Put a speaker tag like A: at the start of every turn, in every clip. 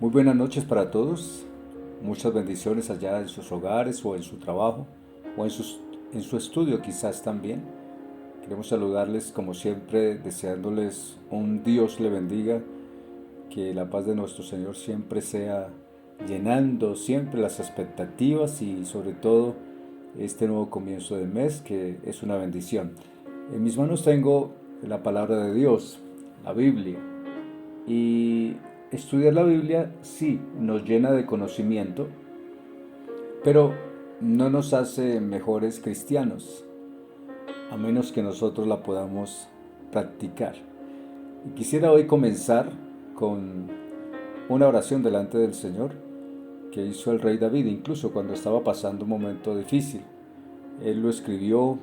A: Muy buenas noches para todos. Muchas bendiciones allá en sus hogares o en su trabajo o en su estudio quizás también. Queremos saludarles como siempre deseándoles un Dios le bendiga, que la paz de nuestro Señor siempre sea llenando siempre las expectativas y sobre todo este nuevo comienzo de mes que es una bendición. En mis manos tengo la palabra de Dios, la Biblia. Y estudiar la Biblia sí nos llena de conocimiento, pero no nos hace mejores cristianos, a menos que nosotros la podamos practicar. Y quisiera hoy comenzar con una oración delante del Señor que hizo el rey David, incluso cuando estaba pasando un momento difícil. Él lo escribió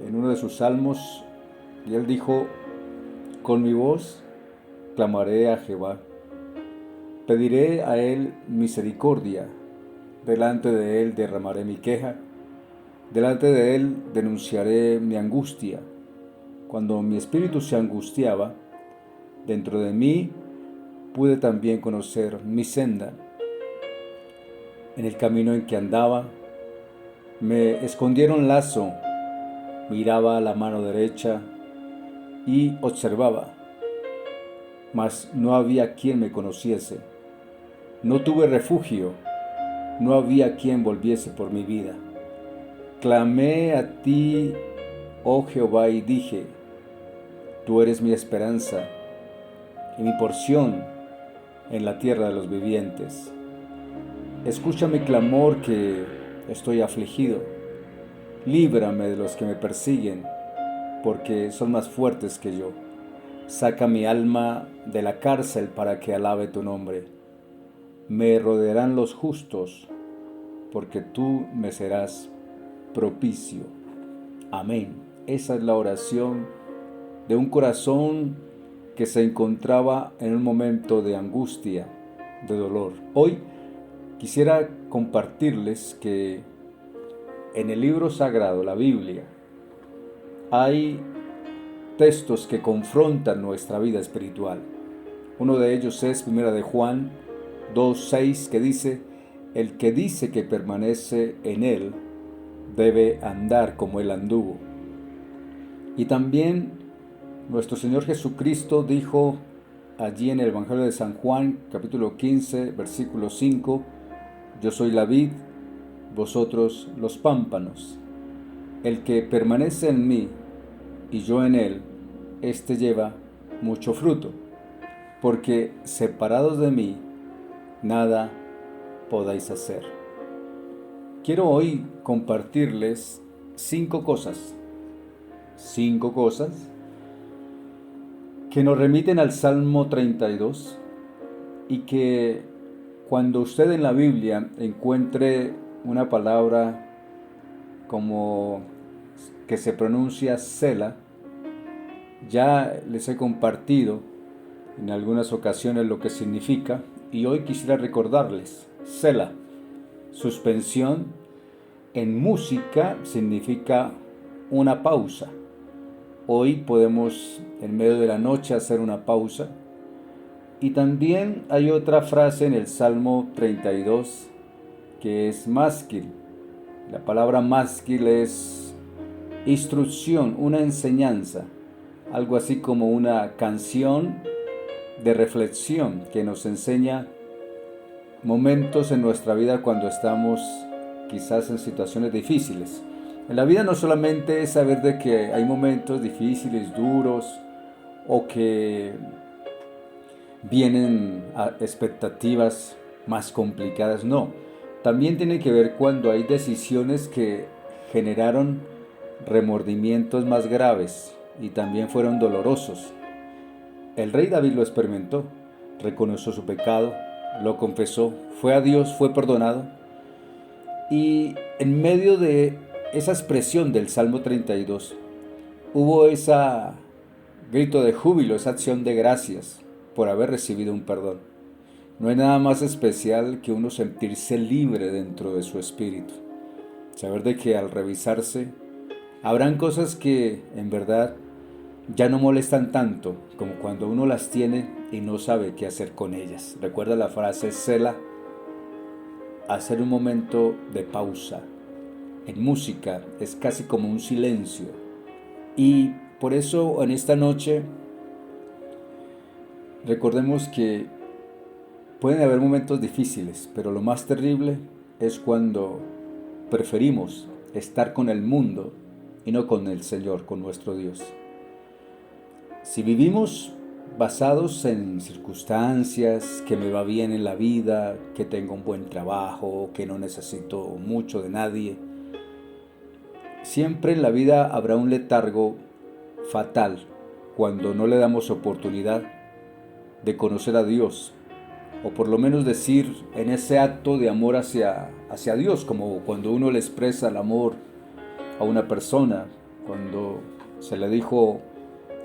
A: en uno de sus salmos y él dijo: con mi voz clamaré a Jehová. Pediré a él misericordia, delante de él derramaré mi queja, delante de él denunciaré mi angustia. Cuando mi espíritu se angustiaba, dentro de mí pude también conocer mi senda. En el camino en que andaba, me escondieron lazo, miraba a la mano derecha y observaba, mas no había quien me conociese. No tuve refugio, no había quien volviese por mi vida. Clamé a ti, oh Jehová, y dije: tú eres mi esperanza y mi porción en la tierra de los vivientes. Escucha mi clamor, que estoy afligido. Líbrame de los que me persiguen, porque son más fuertes que yo. Saca mi alma de la cárcel para que alabe tu nombre. Me rodearán los justos, porque tú me serás propicio. Amén. Esa es la oración de un corazón que se encontraba en un momento de angustia, de dolor. Hoy quisiera compartirles que en el libro sagrado, la Biblia, hay textos que confrontan nuestra vida espiritual. Uno de ellos es Primera de Juan 2:6, que dice: el que dice que permanece en él debe andar como él anduvo. Y también nuestro Señor Jesucristo dijo allí en el Evangelio de San Juan, capítulo 15, versículo 5: yo soy la vid, vosotros los pámpanos. El que permanece en mí y yo en él, éste lleva mucho fruto, porque separados de mí, nada podáis hacer. Quiero hoy compartirles cinco cosas que nos remiten al Salmo 32 y que cuando usted en la Biblia encuentre una palabra como que se pronuncia Selah, ya les he compartido en algunas ocasiones lo que significa, y hoy quisiera recordarles. Selah, suspensión, en música significa una pausa. Hoy podemos en medio de la noche hacer una pausa. Y también hay otra frase en el Salmo 32 que es másquil. La palabra másquil es instrucción, una enseñanza, algo así como una canción de reflexión que nos enseña momentos en nuestra vida cuando estamos quizás en situaciones difíciles. En la vida no solamente es saber de que hay momentos difíciles, duros, o que vienen a expectativas más complicadas, no. También tiene que ver cuando hay decisiones que generaron remordimientos más graves y también fueron dolorosos. El rey David lo experimentó, reconoció su pecado, lo confesó, fue a Dios, fue perdonado. Y en medio de esa expresión del Salmo 32, hubo ese grito de júbilo, esa acción de gracias por haber recibido un perdón. No hay nada más especial que uno sentirse libre dentro de su espíritu. Saber de que al revisarse, habrán cosas que en verdad ya no molestan tanto como cuando uno las tiene y no sabe qué hacer con ellas. Recuerda la frase Selah, hacer un momento de pausa. En música es casi como un silencio. Y por eso en esta noche recordemos que pueden haber momentos difíciles, pero lo más terrible es cuando preferimos estar con el mundo y no con el Señor, con nuestro Dios. Si vivimos basados en circunstancias, que me va bien en la vida, que tengo un buen trabajo, que no necesito mucho de nadie, siempre en la vida habrá un letargo fatal cuando no le damos oportunidad de conocer a Dios, o por lo menos decir en ese acto de amor hacia Dios, como cuando uno le expresa el amor a una persona, cuando se le dijo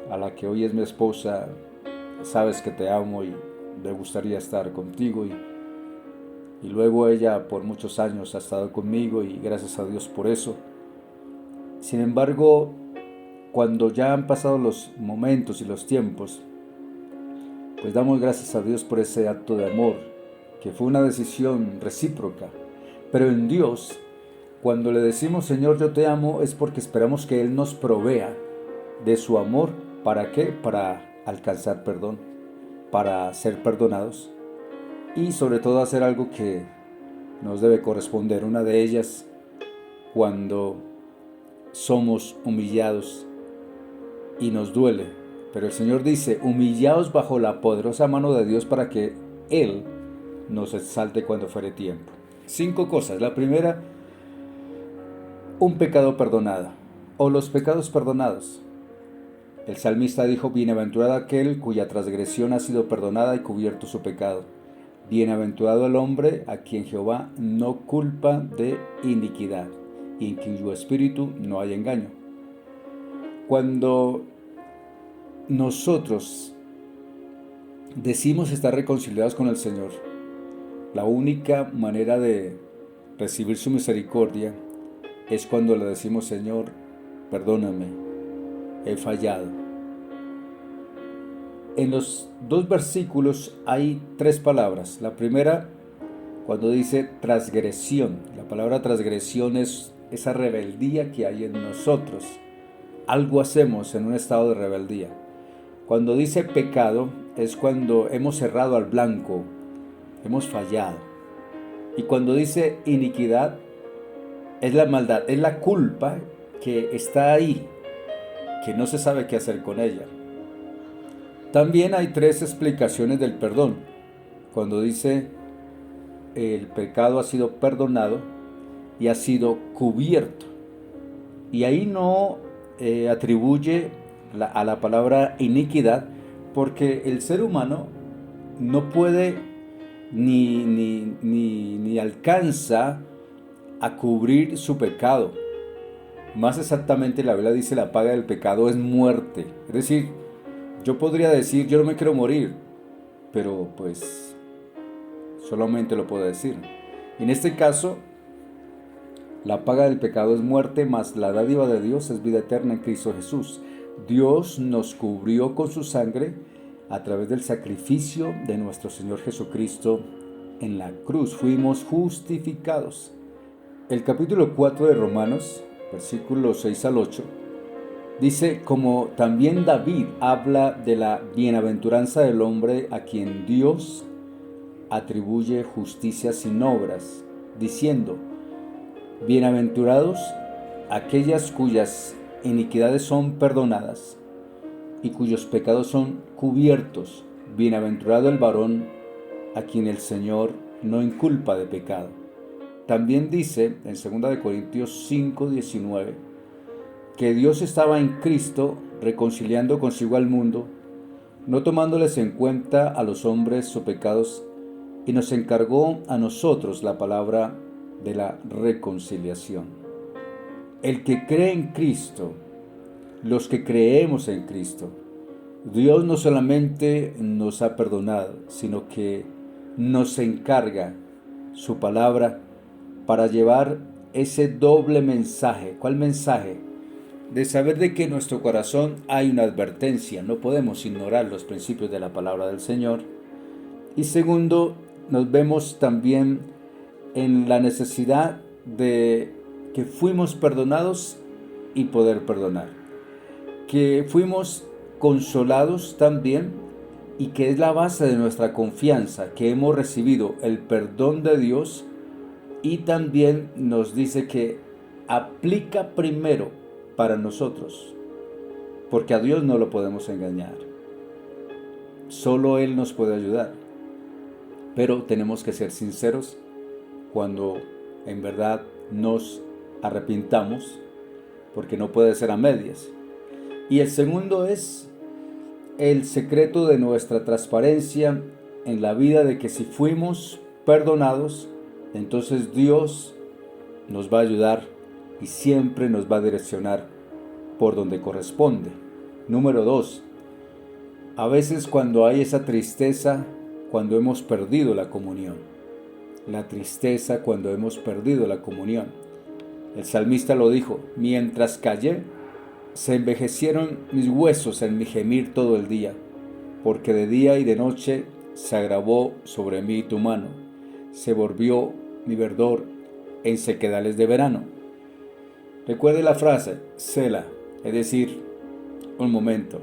A: a la que hoy es mi esposa, sabes que te amo y me gustaría estar contigo, y luego ella por muchos años ha estado conmigo y gracias a Dios por eso. Sin embargo, cuando ya han pasado los momentos y los tiempos, pues damos gracias a Dios por ese acto de amor, que fue una decisión recíproca. Pero en Dios, cuando le decimos Señor yo te amo, es porque esperamos que Él nos provea de su amor. ¿Para qué? Para alcanzar perdón, para ser perdonados y sobre todo hacer algo que nos debe corresponder. Una de ellas, cuando somos humillados y nos duele. Pero el Señor dice, humillaos bajo la poderosa mano de Dios para que Él nos exalte cuando fuere tiempo. 5 cosas. La primera, un pecado perdonado o los pecados perdonados. El salmista dijo, bienaventurado aquel cuya transgresión ha sido perdonada y cubierto su pecado. Bienaventurado el hombre a quien Jehová no culpa de iniquidad y en cuyo espíritu no hay engaño. Cuando nosotros decimos estar reconciliados con el Señor, la única manera de recibir su misericordia es cuando le decimos, Señor, perdóname, he fallado. En los 2 versículos hay 3 palabras. La primera, cuando dice transgresión. La palabra transgresión es esa rebeldía que hay en nosotros. Algo hacemos en un estado de rebeldía. Cuando dice pecado, es cuando hemos cerrado al blanco, hemos fallado. Y cuando dice iniquidad, es la maldad, es la culpa que está ahí, que no se sabe qué hacer con ella. También hay 3 explicaciones del perdón. Cuando dice el pecado ha sido perdonado y ha sido cubierto. Y ahí no atribuye a la palabra iniquidad, porque el ser humano no puede ni alcanza a cubrir su pecado. Más exactamente, la Biblia dice la paga del pecado es muerte. Es decir, yo podría decir yo no me quiero morir, pero pues solamente lo puedo decir. En este caso, la paga del pecado es muerte, mas la dádiva de Dios es vida eterna en Cristo Jesús. Dios nos cubrió con su sangre a través del sacrificio de nuestro Señor Jesucristo en la cruz. Fuimos justificados. El capítulo 4 de Romanos, versículos 6 al 8, dice, como también David habla de la bienaventuranza del hombre a quien Dios atribuye justicia sin obras, diciendo, bienaventurados aquellas cuyas iniquidades son perdonadas y cuyos pecados son cubiertos. Bienaventurado el varón a quien el Señor no inculpa de pecado. También dice en 2 Corintios 5:19 que Dios estaba en Cristo reconciliando consigo al mundo, no tomándoles en cuenta a los hombres sus pecados, y nos encargó a nosotros la palabra de la reconciliación. El que cree en Cristo, los que creemos en Cristo, Dios no solamente nos ha perdonado, sino que nos encarga su palabra para llevar ese doble mensaje. ¿Cuál mensaje? de saber de que en nuestro corazón hay una advertencia, no podemos ignorar los principios de la palabra del Señor. Y segundo, nos vemos también en la necesidad de que fuimos perdonados y poder perdonar, que fuimos consolados también y que es la base de nuestra confianza, que hemos recibido el perdón de Dios, y también nos dice que aplica primero para nosotros, porque a Dios no lo podemos engañar, solo Él nos puede ayudar, pero tenemos que ser sinceros cuando en verdad nos arrepintamos, porque no puede ser a medias. Y el segundo es el secreto de nuestra transparencia en la vida, de que si fuimos perdonados, entonces Dios nos va a ayudar y siempre nos va a direccionar por donde corresponde. Número 2. A veces cuando hay esa tristeza, cuando hemos perdido la comunión. La tristeza cuando hemos perdido la comunión. El salmista lo dijo: mientras callé, se envejecieron mis huesos en mi gemir todo el día, porque de día y de noche se agravó sobre mí tu mano, se volvió mi verdor en sequedales de verano. Recuerde la frase, Selah, es decir, un momento.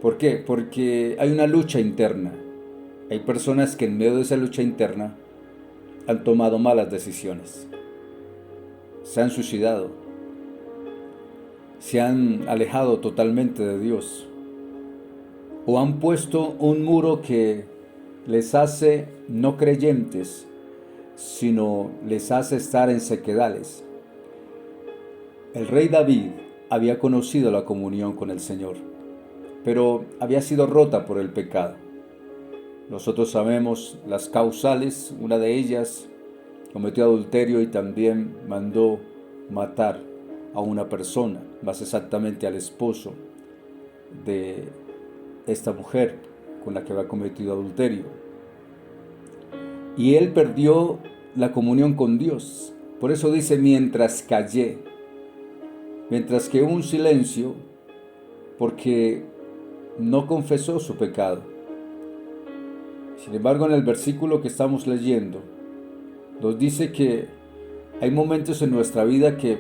A: ¿Por qué? Porque hay una lucha interna. Hay personas que en medio de esa lucha interna han tomado malas decisiones. Se han suicidado. Se han alejado totalmente de Dios. O han puesto un muro que les hace no creyentes, sino les hace estar en sequedales. El rey David había conocido la comunión con el Señor, pero había sido rota por el pecado. Nosotros sabemos las causales. Una de ellas, cometió adulterio y también mandó matar a una persona, más exactamente al esposo de esta mujer con la que había cometido adulterio. Y él perdió la comunión con Dios. Por eso dice mientras callé, mientras que hubo un silencio, porque no confesó su pecado. Sin embargo, en el versículo que estamos leyendo, nos dice que hay momentos en nuestra vida que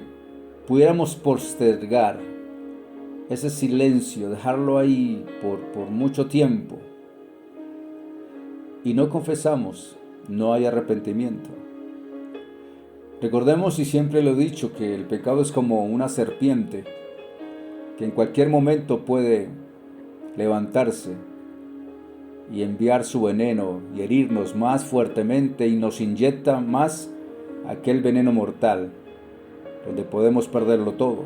A: pudiéramos postergar ese silencio, dejarlo ahí por mucho tiempo, y no confesamos, no hay arrepentimiento. Recordemos, y siempre lo he dicho, que el pecado es como una serpiente que en cualquier momento puede levantarse y enviar su veneno y herirnos más fuertemente, y nos inyecta más aquel veneno mortal, donde podemos perderlo todo.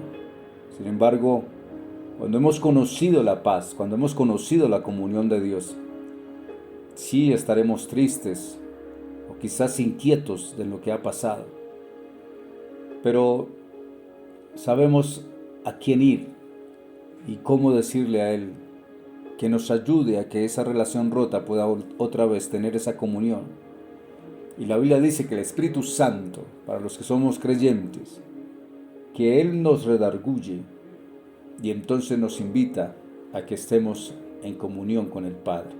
A: Sin embargo, cuando hemos conocido la paz, cuando hemos conocido la comunión de Dios, sí estaremos tristes o quizás inquietos de lo que ha pasado, pero sabemos a quién ir y cómo decirle a Él que nos ayude a que esa relación rota pueda otra vez tener esa comunión. Y la Biblia dice que el Espíritu Santo, para los que somos creyentes, que Él nos redarguye y entonces nos invita a que estemos en comunión con el Padre.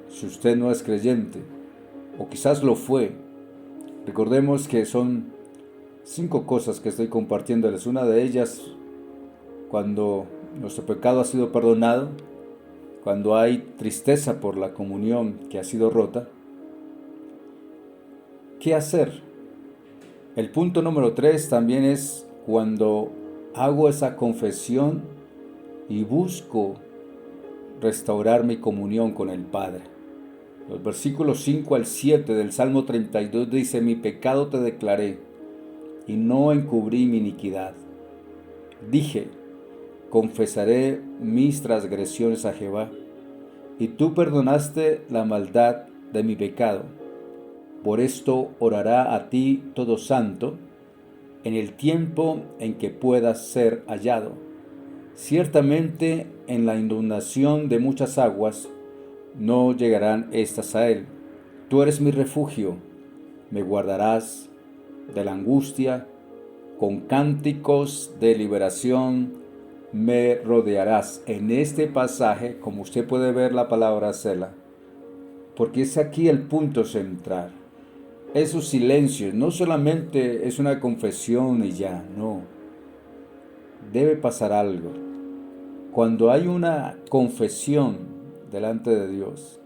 A: Si usted no es creyente, o quizás lo fue, recordemos que son 5 cosas que estoy compartiéndoles. Una de ellas, cuando nuestro pecado ha sido perdonado, cuando hay tristeza por la comunión que ha sido rota, ¿qué hacer? El punto número 3 también es cuando hago esa confesión y busco restaurar mi comunión con el Padre. Los versículos 5 al 7 del Salmo 32 dice: mi pecado te declaré y no encubrí mi iniquidad. Dije: confesaré mis transgresiones a Jehová, y tú perdonaste la maldad de mi pecado. Por esto orará a ti todo santo, en el tiempo en que puedas ser hallado. Ciertamente en la inundación de muchas aguas no llegarán estas a él. Tú eres mi refugio, me guardarás de la angustia, con cánticos de liberación me rodearás. En este pasaje, como usted puede ver la palabra Selah, porque es aquí el punto central. Esos silencios no solamente es una confesión y ya, no. Debe pasar algo. Cuando hay una confesión delante de Dios,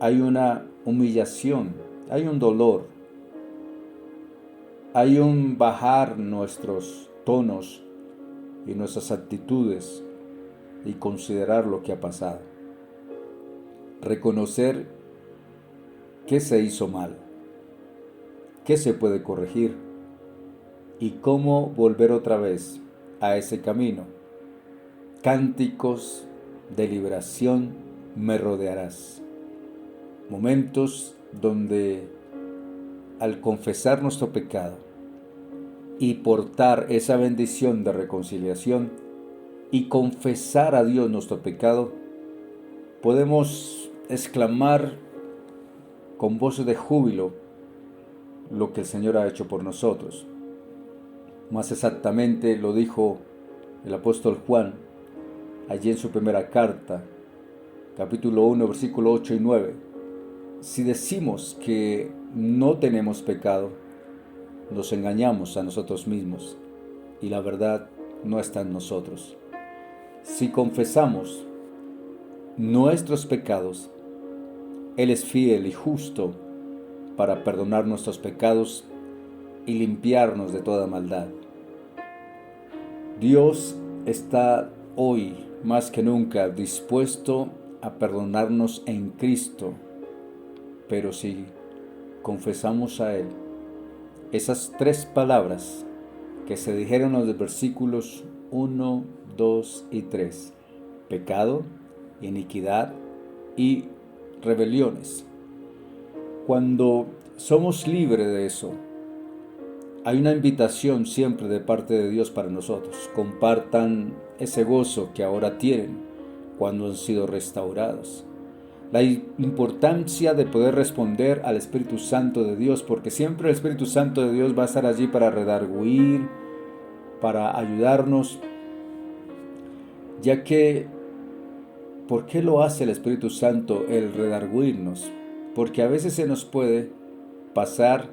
A: hay una humillación, hay un dolor, hay un bajar nuestros tonos y nuestras actitudes y considerar lo que ha pasado. Reconocer qué se hizo mal, qué se puede corregir y cómo volver otra vez a ese camino. Cánticos de liberación me rodearás. Momentos donde al confesar nuestro pecado y portar esa bendición de reconciliación y confesar a Dios nuestro pecado, podemos exclamar con voces de júbilo lo que el Señor ha hecho por nosotros. Más exactamente lo dijo el apóstol Juan allí en su primera carta, capítulo 1, versículo 8 y 9. Si decimos que no tenemos pecado, nos engañamos a nosotros mismos y la verdad no está en nosotros. Si confesamos nuestros pecados, Él es fiel y justo para perdonar nuestros pecados y limpiarnos de toda maldad. Dios está hoy más que nunca dispuesto a perdonarnos en Cristo, pero si confesamos a Él esas tres palabras que se dijeron en los versículos 1, 2 y 3, pecado, iniquidad y rebeliones. Cuando somos libres de eso, hay una invitación siempre de parte de Dios para nosotros. Compartan ese gozo que ahora tienen cuando han sido restaurados. La importancia de poder responder al Espíritu Santo de Dios, porque siempre el Espíritu Santo de Dios va a estar allí para redarguir, para ayudarnos, ya que, ¿por qué lo hace el Espíritu Santo el redarguirnos? Porque a veces se nos puede pasar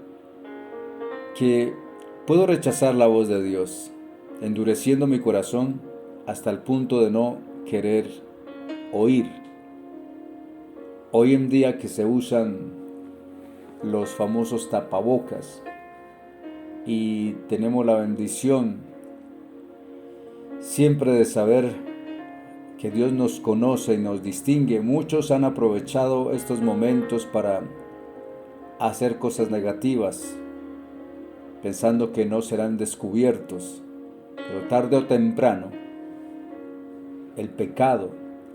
A: que puedo rechazar la voz de Dios, endureciendo mi corazón hasta el punto de no querer oír. Hoy en día que se usan los famosos tapabocas y tenemos la bendición siempre de saber que Dios nos conoce y nos distingue, muchos han aprovechado estos momentos para hacer cosas negativas, pensando que no serán descubiertos, pero tarde o temprano el pecado,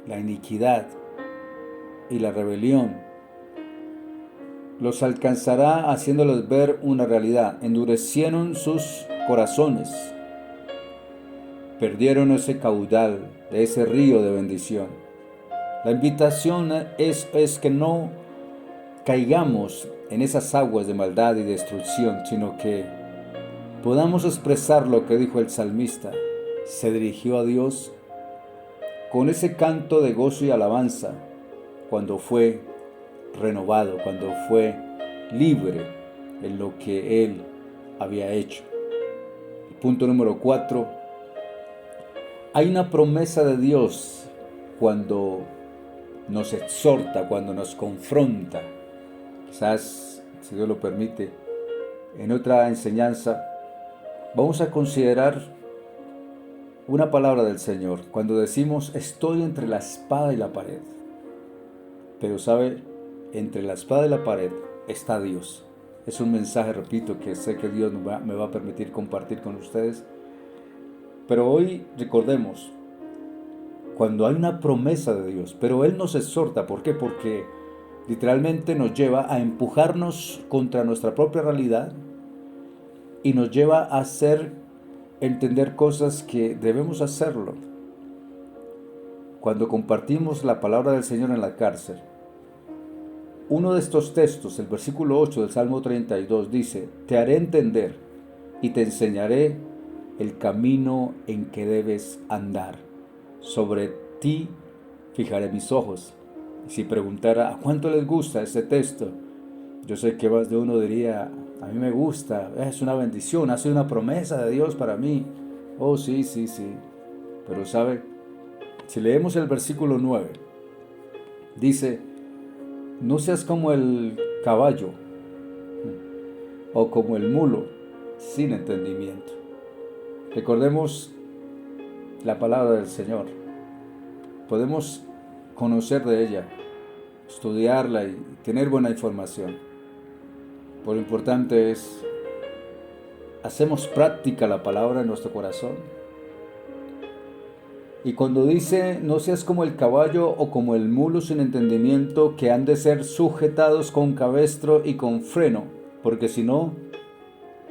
A: la iniquidad y la rebelión los alcanzará haciéndoles ver una realidad. Endurecieron sus corazones, perdieron ese caudal de ese río de bendición. La invitación es que no caigamos en esas aguas de maldad y destrucción, sino que podamos expresar lo que dijo el salmista. Se dirigió a Dios con ese canto de gozo y alabanza cuando fue renovado, cuando fue libre en lo que Él había hecho. El punto número 4. Hay una promesa de Dios cuando nos exhorta, cuando nos confronta. Quizás, si Dios lo permite, en otra enseñanza vamos a considerar una palabra del Señor cuando decimos estoy entre la espada y la pared. Pero sabe, entre la espada y la pared está Dios. Es un mensaje, repito, que sé que Dios me va a permitir compartir con ustedes. Pero hoy recordemos, cuando hay una promesa de Dios, pero Él nos exhorta. ¿Por qué? Porque literalmente nos lleva a empujarnos contra nuestra propia realidad y nos lleva a entender cosas que debemos hacerlo. Cuando compartimos la palabra del Señor en la cárcel, uno de estos textos, el versículo 8 del Salmo 32, dice: te haré entender y te enseñaré el camino en que debes andar. Sobre ti fijaré mis ojos. Si preguntara a cuánto les gusta este texto, yo sé que más de uno diría, a mí me gusta, es una bendición, ha sido una promesa de Dios para mí. Oh, sí, sí, sí. Pero sabe, si leemos el versículo 9, dice, no seas como el caballo o como el mulo sin entendimiento. Recordemos la palabra del Señor. Podemos conocer de ella, estudiarla y tener buena información. Pero lo importante es, hacemos práctica la palabra en nuestro corazón. Y cuando dice, no seas como el caballo o como el mulo sin entendimiento, que han de ser sujetados con cabestro y con freno, porque si no,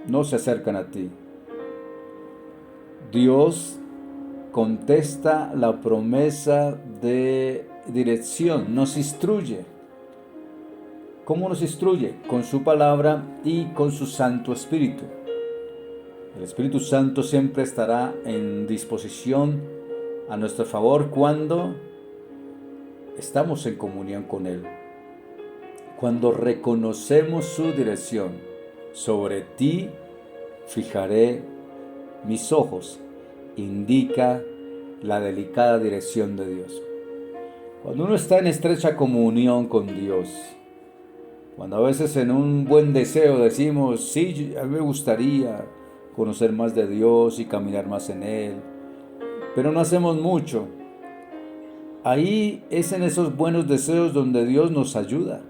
A: no se acercan a ti. Dios contesta la promesa de dirección, nos instruye. ¿Cómo nos instruye? Con su palabra y con su Santo Espíritu. El Espíritu Santo siempre estará en disposición a nuestro favor cuando estamos en comunión con Él. Cuando reconocemos su dirección, sobre ti fijaré mis ojos, indica la delicada dirección de Dios. Cuando uno está en estrecha comunión con Dios, cuando a veces en un buen deseo decimos, sí, a mí me gustaría conocer más de Dios y caminar más en Él, pero no hacemos mucho. Ahí es en esos buenos deseos donde Dios nos ayuda.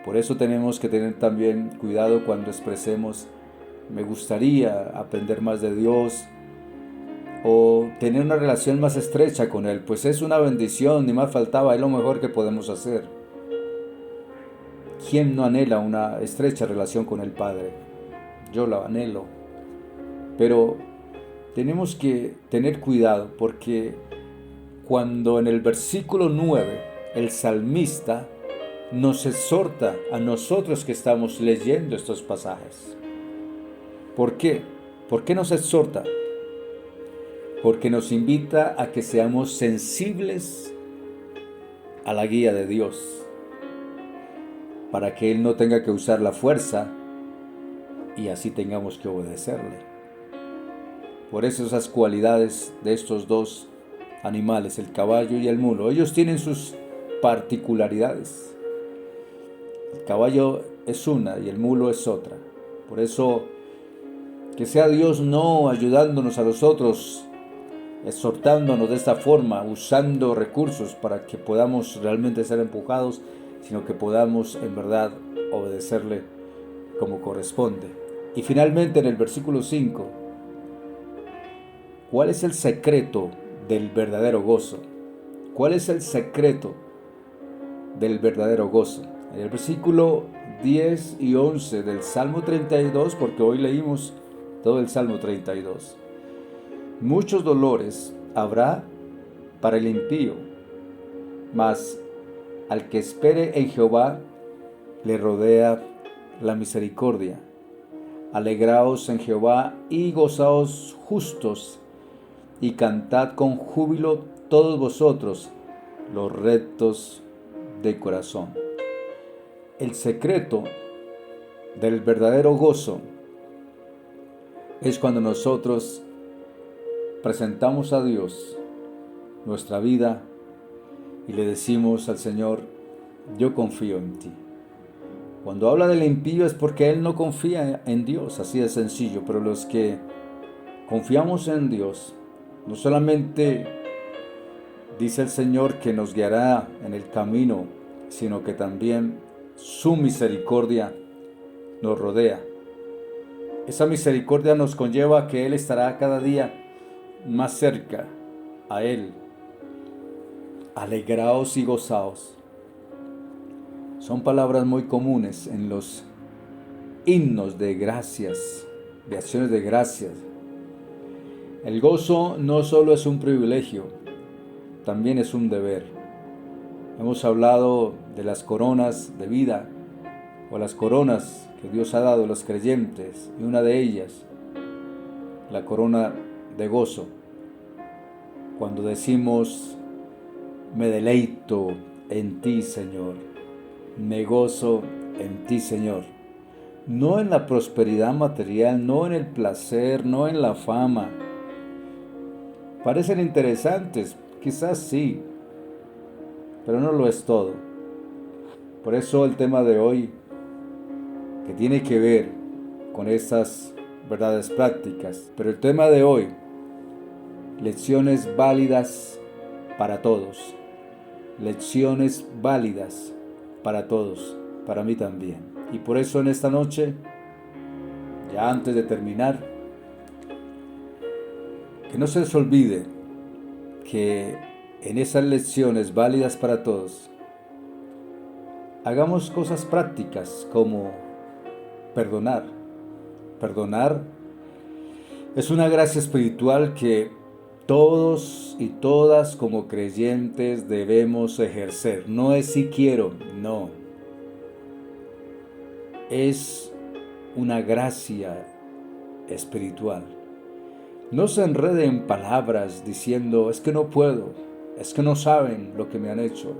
A: Por eso tenemos que tener también cuidado cuando expresemos, me gustaría aprender más de Dios o tener una relación más estrecha con Él, pues es una bendición, ni más faltaba, es lo mejor que podemos hacer. ¿Quién no anhela una estrecha relación con el Padre? Yo la anhelo. Pero tenemos que tener cuidado porque cuando en el versículo 9 el salmista nos exhorta a nosotros que estamos leyendo estos pasajes. ¿Por qué? ¿Por qué nos exhorta? Porque nos invita a que seamos sensibles a la guía de Dios, para que Él no tenga que usar la fuerza y así tengamos que obedecerle. Por eso esas cualidades de estos dos animales, el caballo y el mulo, ellos tienen sus particularidades. El caballo es una y el mulo es otra. Por eso, que sea Dios no ayudándonos a nosotros, exhortándonos de esta forma, usando recursos para que podamos realmente ser empujados, sino que podamos en verdad obedecerle como corresponde. Y finalmente en el versículo 5, ¿cuál es el secreto del verdadero gozo? ¿Cuál es el secreto del verdadero gozo? En el versículo 10 y 11 del Salmo 32, porque hoy leímos todo el Salmo 32. Muchos dolores habrá para el impío, mas al que espere en Jehová le rodea la misericordia. Alegraos en Jehová y gozaos justos, y cantad con júbilo todos vosotros, los rectos de corazón. El secreto del verdadero gozo es cuando nosotros presentamos a Dios nuestra vida y le decimos al Señor, yo confío en ti. Cuando habla del impío es porque él no confía en Dios, así de sencillo, pero los que confiamos en Dios, no solamente dice el Señor que nos guiará en el camino, sino que también su misericordia nos rodea. Esa misericordia nos conlleva a que Él estará cada día más cerca a Él. Alegraos y gozaos. Son palabras muy comunes en los himnos de gracias, de acciones de gracias. El gozo no solo es un privilegio, también es un deber. Hemos hablado de las coronas de vida o las coronas que Dios ha dado a los creyentes, y una de ellas la corona de gozo cuando decimos: me deleito en ti, Señor, me gozo en ti, Señor. No en la prosperidad material, no en el placer, no en la fama. Parecen interesantes, quizás sí, pero no lo es todo. Por eso el tema de hoy, que tiene que ver con estas verdades prácticas, pero el tema de hoy, lecciones válidas para todos. Lecciones válidas para todos, para mí también. Y por eso en esta noche, ya antes de terminar, que no se les olvide que en esas lecciones válidas para todos, hagamos cosas prácticas como perdonar. Perdonar es una gracia espiritual que todos y todas como creyentes debemos ejercer. No es si quiero, no. Es una gracia espiritual. No se enrede en palabras diciendo: es que no puedo, es que no saben lo que me han hecho,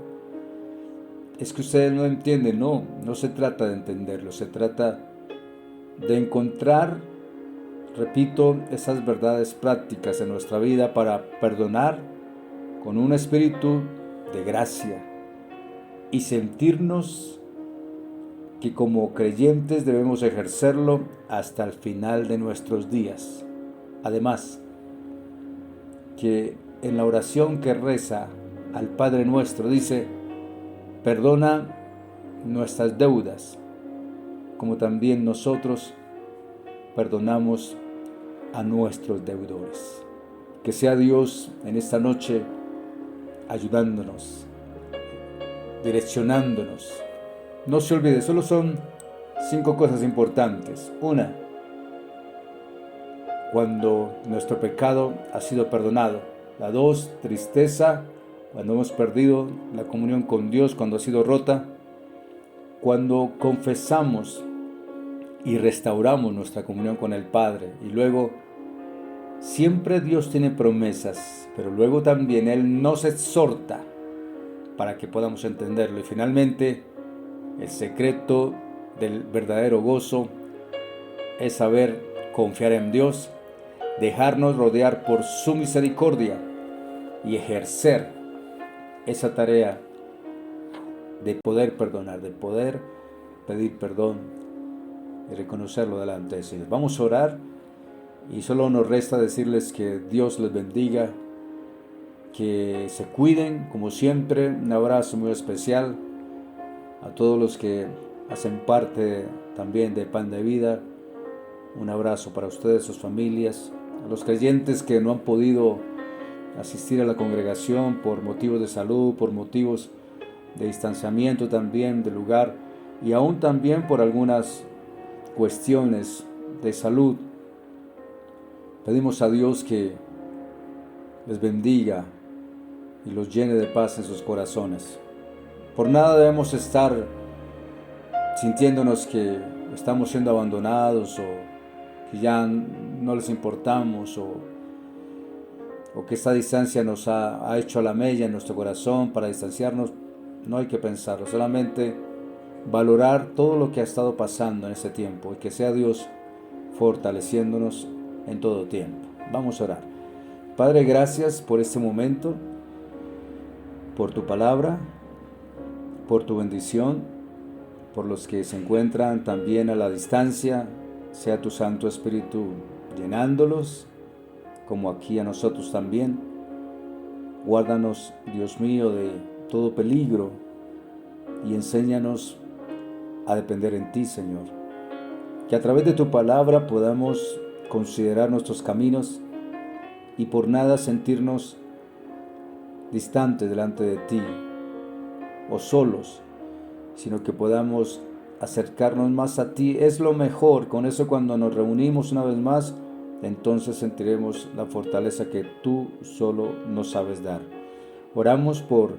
A: es que ustedes no entienden. No, no se trata de entenderlo, se trata de encontrar, repito, esas verdades prácticas en nuestra vida para perdonar con un espíritu de gracia y sentirnos que como creyentes debemos ejercerlo hasta el final de nuestros días. Además, que en la oración que reza al Padre Nuestro dice: perdona nuestras deudas, como también nosotros perdonamos a nuestros deudores. Que sea Dios en esta noche ayudándonos, direccionándonos. No se olvide, solo son 5 cosas importantes. 1, cuando nuestro pecado ha sido perdonado. La 2, tristeza, cuando hemos perdido la comunión con Dios, cuando ha sido rota. Cuando confesamos y restauramos nuestra comunión con el Padre. Y luego, siempre Dios tiene promesas, pero luego también Él nos exhorta para que podamos entenderlo. Y finalmente, el secreto del verdadero gozo es saber confiar en Dios, dejarnos rodear por su misericordia y ejercer esa tarea de poder perdonar, de poder pedir perdón y reconocerlo delante de Dios. Vamos a orar y solo nos resta decirles que Dios les bendiga, que se cuiden como siempre. Un abrazo muy especial a todos los que hacen parte también de Pan de Vida. Un abrazo para ustedes, sus familias. A los creyentes que no han podido asistir a la congregación por motivos de salud, por motivos de distanciamiento también del lugar, y aún también por algunas cuestiones de salud. Pedimos a Dios que les bendiga y los llene de paz en sus corazones. Por nada debemos estar sintiéndonos que estamos siendo abandonados o que ya no les importamos o que esta distancia nos ha hecho a la mella en nuestro corazón para distanciarnos. No hay que pensarlo, solamente valorar todo lo que ha estado pasando en este tiempo y que sea Dios fortaleciéndonos en todo tiempo. Vamos a orar. Padre, gracias por este momento, por tu palabra, por tu bendición, por los que se encuentran también a la distancia. Sea tu Santo Espíritu llenándolos, como aquí a nosotros también. Guárdanos, Dios mío, de todo peligro y enséñanos a depender en ti, Señor. Que a través de tu palabra podamos considerar nuestros caminos y por nada sentirnos distantes delante de ti o solos, sino que podamos acercarnos más a ti. Es lo mejor. Con eso, cuando nos reunimos una vez más, entonces sentiremos la fortaleza que tú solo nos sabes dar. Oramos por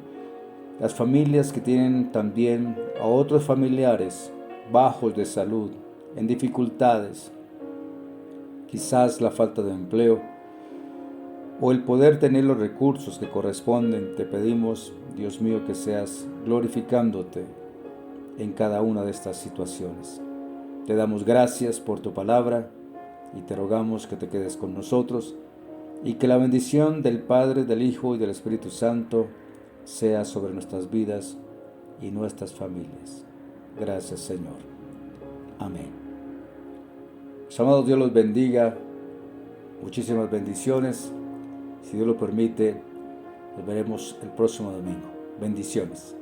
A: las familias que tienen también a otros familiares bajos de salud, en dificultades, quizás la falta de empleo o el poder tener los recursos que corresponden. Te pedimos, Dios mío, que seas glorificándote en cada una de estas situaciones. Te damos gracias por tu palabra y te rogamos que te quedes con nosotros y que la bendición del Padre, del Hijo y del Espíritu Santo sea sobre nuestras vidas y nuestras familias. Gracias, Señor. Amén. Mis amados, Dios los bendiga. Muchísimas bendiciones. Si Dios lo permite, nos veremos el próximo domingo. Bendiciones.